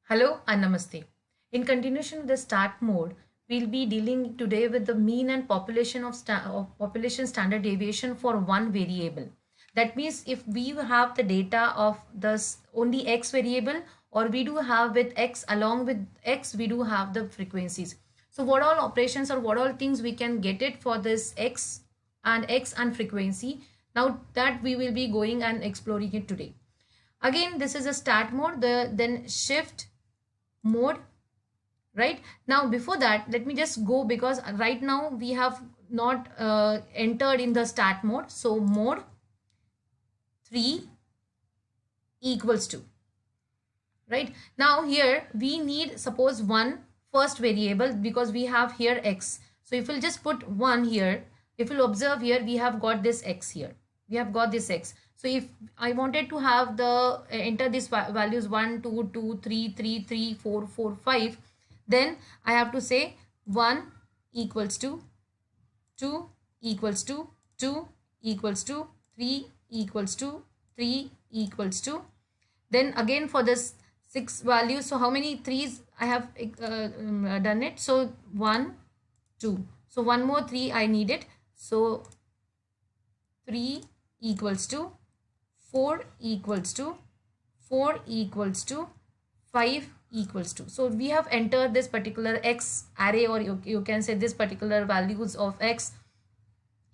Hello and Namaste. In continuation of the start mode, we'll be dealing today with the mean and of population standard deviation for one variable. That means if we have the data of this only x variable, or we do have with x, along with x we do have the frequencies. So what all operations or what all things we can get it for this x and frequency. Now that we will be going and exploring it today. Again, this is a start mode, then shift mode. Right now, before that, let me just go, because right now we have not entered in the start mode. So mode 3 equals to, right now here we need, suppose, one first variable, because we have here x. So if we'll just put 1 here, if you'll observe here, we have got this x here, we have got this x. So if I wanted to have the enter these values 1 2 2 3 3 3 4 4 5, then I have to say 1 equals to 2 equals to 2 equals to 3 equals to 3 equals to, then again for this 6 values, so how many threes I have done it? So 1 2, so one more 3 I need it. So 3 equals to 4 equals to 4 equals to 5 equals to. So we have entered this particular x array, or you can say this particular values of x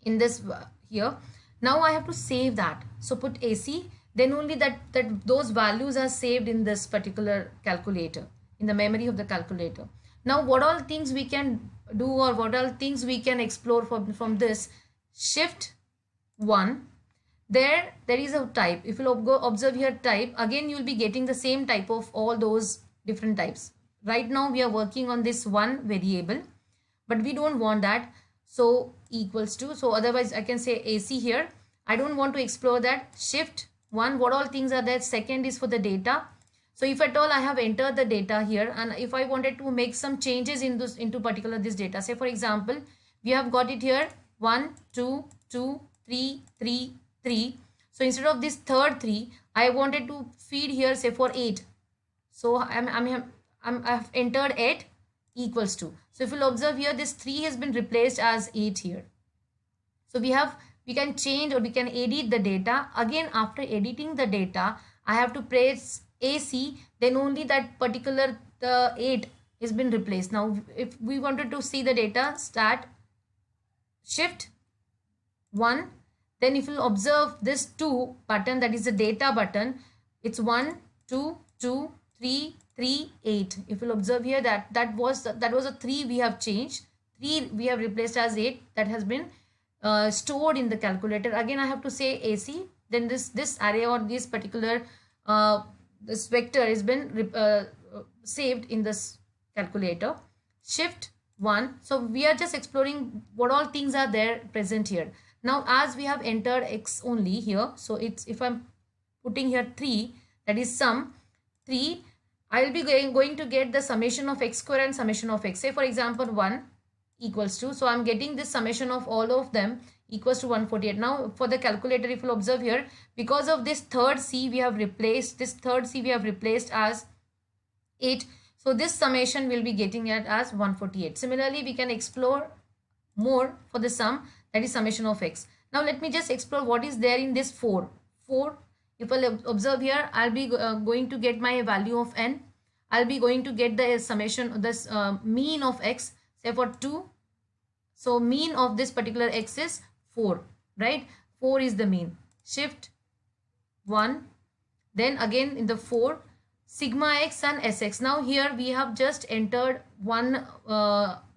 in this here. Now I have to save that. So put AC, then only that those values are saved in this particular calculator, in the memory of the calculator. Now what all things we can do, or what all things we can explore from this shift 1. There is a type. If you go observe here type, again you will be getting the same type of all those different types. Right now we are working on this one variable, but we don't want that. So equals to, so otherwise I can say AC here. I don't want to explore that. Shift 1, what all things are there? Second is for the data. So if at all I have entered the data here, and if I wanted to make some changes in this into particular this data, say for example we have got it here 1 2 2 3 3 3. So instead of this third 3, I wanted to feed here, say for 8. So I've entered 8 equals to. So if you'll observe here, this 3 has been replaced as 8 here. So we can change, or we can edit the data. Again, after editing the data, I have to press AC, then only that particular the 8 has been replaced. Now if we wanted to see the data, start shift 1. Then if you observe this 2 button, that is the data button, it's 1 2 2 3 3 8. If you'll observe here, that was a 3 we have changed, 3 we have replaced as 8, that has been stored in the calculator. Again I have to say AC, then this array, or this particular this vector has been saved in this calculator. Shift 1. So we are just exploring what all things are there present here. Now as we have entered x only here, so it's, if I'm putting here 3, that is sum 3, I will be going to get the summation of x square and summation of x. Say for example 1 equals to, so I'm getting this summation of all of them equals to 148. Now for the calculator, if you observe here, because of this third c we have replaced, as 8. So this summation will be getting it as 148. Similarly, we can explore more for the sum, that is summation of x. Now let me just explore what is there in this 4. If I observe here, I'll be going to get my value of n. I'll be going to get the summation, this mean of x, say for 2. So mean of this particular x is 4, right? 4 is the mean. Shift 1. Then again in the 4, sigma x and sx. Now here we have just entered one,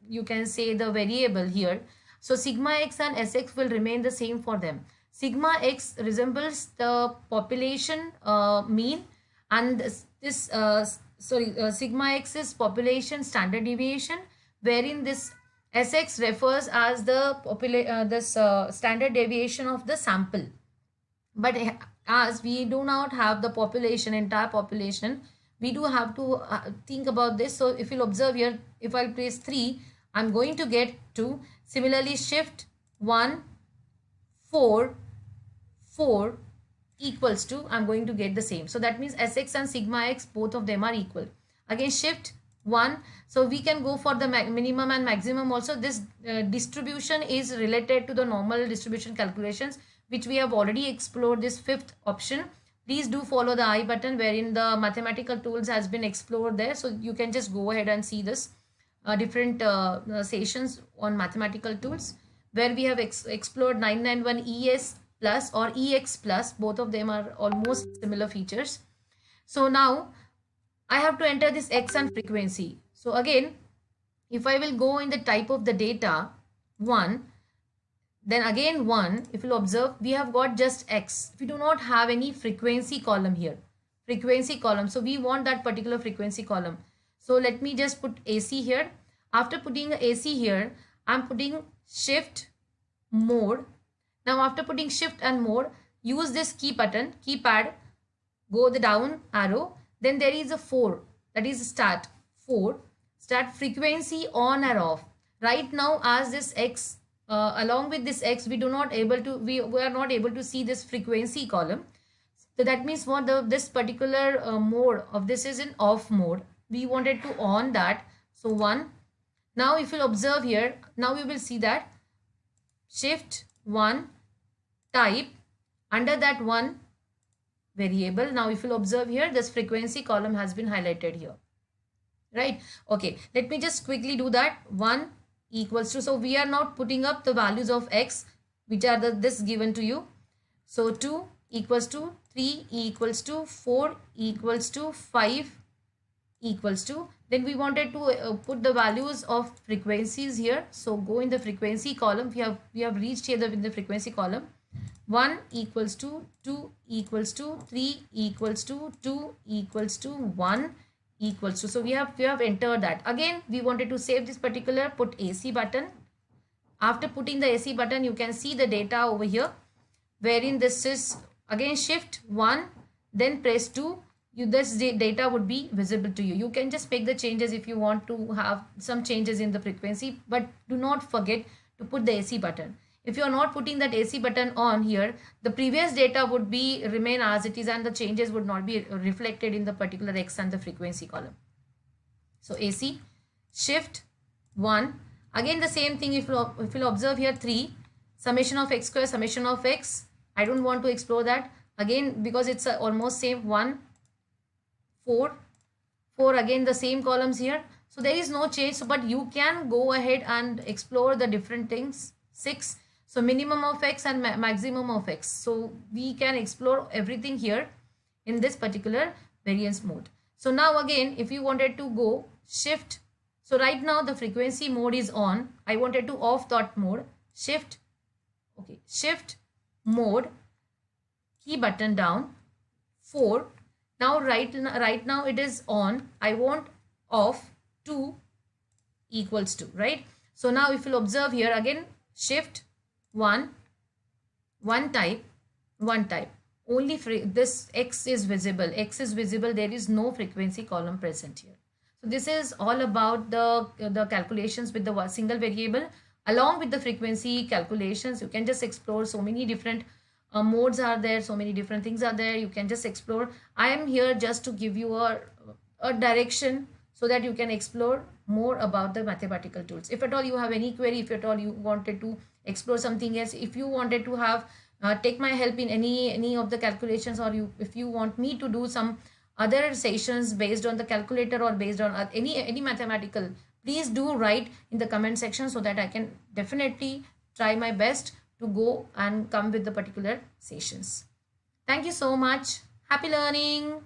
you can say the variable here. So sigma x and sx will remain the same for them. Sigma x resembles the population mean, and sigma x is population standard deviation, wherein this sx refers as the standard deviation of the sample. But as we do not have the entire population, we do have to think about this. So if you'll observe here, if I'll press 3, I'm going to get 2. Similarly, shift 1 4 4 equals to, I'm going to get the same. So that means Sx and sigma x, both of them are equal. again shift 1. So we can go for the minimum and maximum also. This distribution is related to the normal distribution calculations, which we have already explored this fifth option. Please do follow the I button wherein the mathematical tools has been explored there. So you can just go ahead and see this different sessions on mathematical tools, where we have explored 991 ES plus or EX plus. Both of them are almost similar features. So now I have to enter this X and frequency. So again, if I will go in the type of the data 1, then again 1, if you'll observe, we have got just X. We do not have any frequency column here. Frequency column. So we want that particular frequency column. So let me just put AC here. After putting AC here, I'm putting shift mode. Now after putting shift and mode, use this keypad, go the down arrow. Then there is a 4, that is start 4, start frequency on or off. Right now, as this X, along with this X, we are not able to see this frequency column. So that means what, this particular mode of this is in off mode. We wanted to on that. So 1. Now if you observe here, now we will see that shift 1 type, under that 1 variable. Now if you observe here, this frequency column has been highlighted here, right? Okay, let me just quickly do that. 1 equals to, so we are not putting up the values of X, which are this given to you. So 2 equals to 3 equals to 4 equals to 5 equals to, then we wanted to put the values of frequencies here. So go in the frequency column. We have reached here in the frequency column. 1 equals to 2 equals to 3 equals to 2 equals to 1 equals to. So we have entered that. Again, we wanted to save this particular, put AC button. After putting the AC button, you can see the data over here, wherein this is again shift 1, then press 2. This data would be visible to you. You can just make the changes if you want to have some changes in the frequency, but do not forget to put the AC button. If you are not putting that AC button on here, the previous data would remain as it is, and the changes would not be reflected in the particular X and the frequency column. So AC, shift 1. Again the same thing, if you'll observe here 3, summation of X square, summation of X. I don't want to explore that. Again, because it's almost same, 1, 4, again the same columns here. So there is no change, but you can go ahead and explore the different things. 6. So minimum of X and maximum of X. So we can explore everything here in this particular variance mode. So now again, if you wanted to go shift, so right now the frequency mode is on. I wanted to off that mode. Shift, okay, shift mode, key button down, 4. Now right now it is on. I want off, 2 equals to, right? So now if you observe here again, shift 1 type, only this X is visible. There is no frequency column present here. So this is all about the calculations with the single variable. Along with the frequency calculations, you can just explore so many different modes are there, so many different things are there. You can just explore. I am here just to give you a direction so that you can explore more about the mathematical tools. If at all you have any query, if at all you wanted to explore something else, if you wanted to have take my help in any of the calculations, or if you want me to do some other sessions based on the calculator or based on any mathematical, please do write in the comment section so that I can definitely try my best to go and come with the particular sessions. Thank you so much. Happy learning.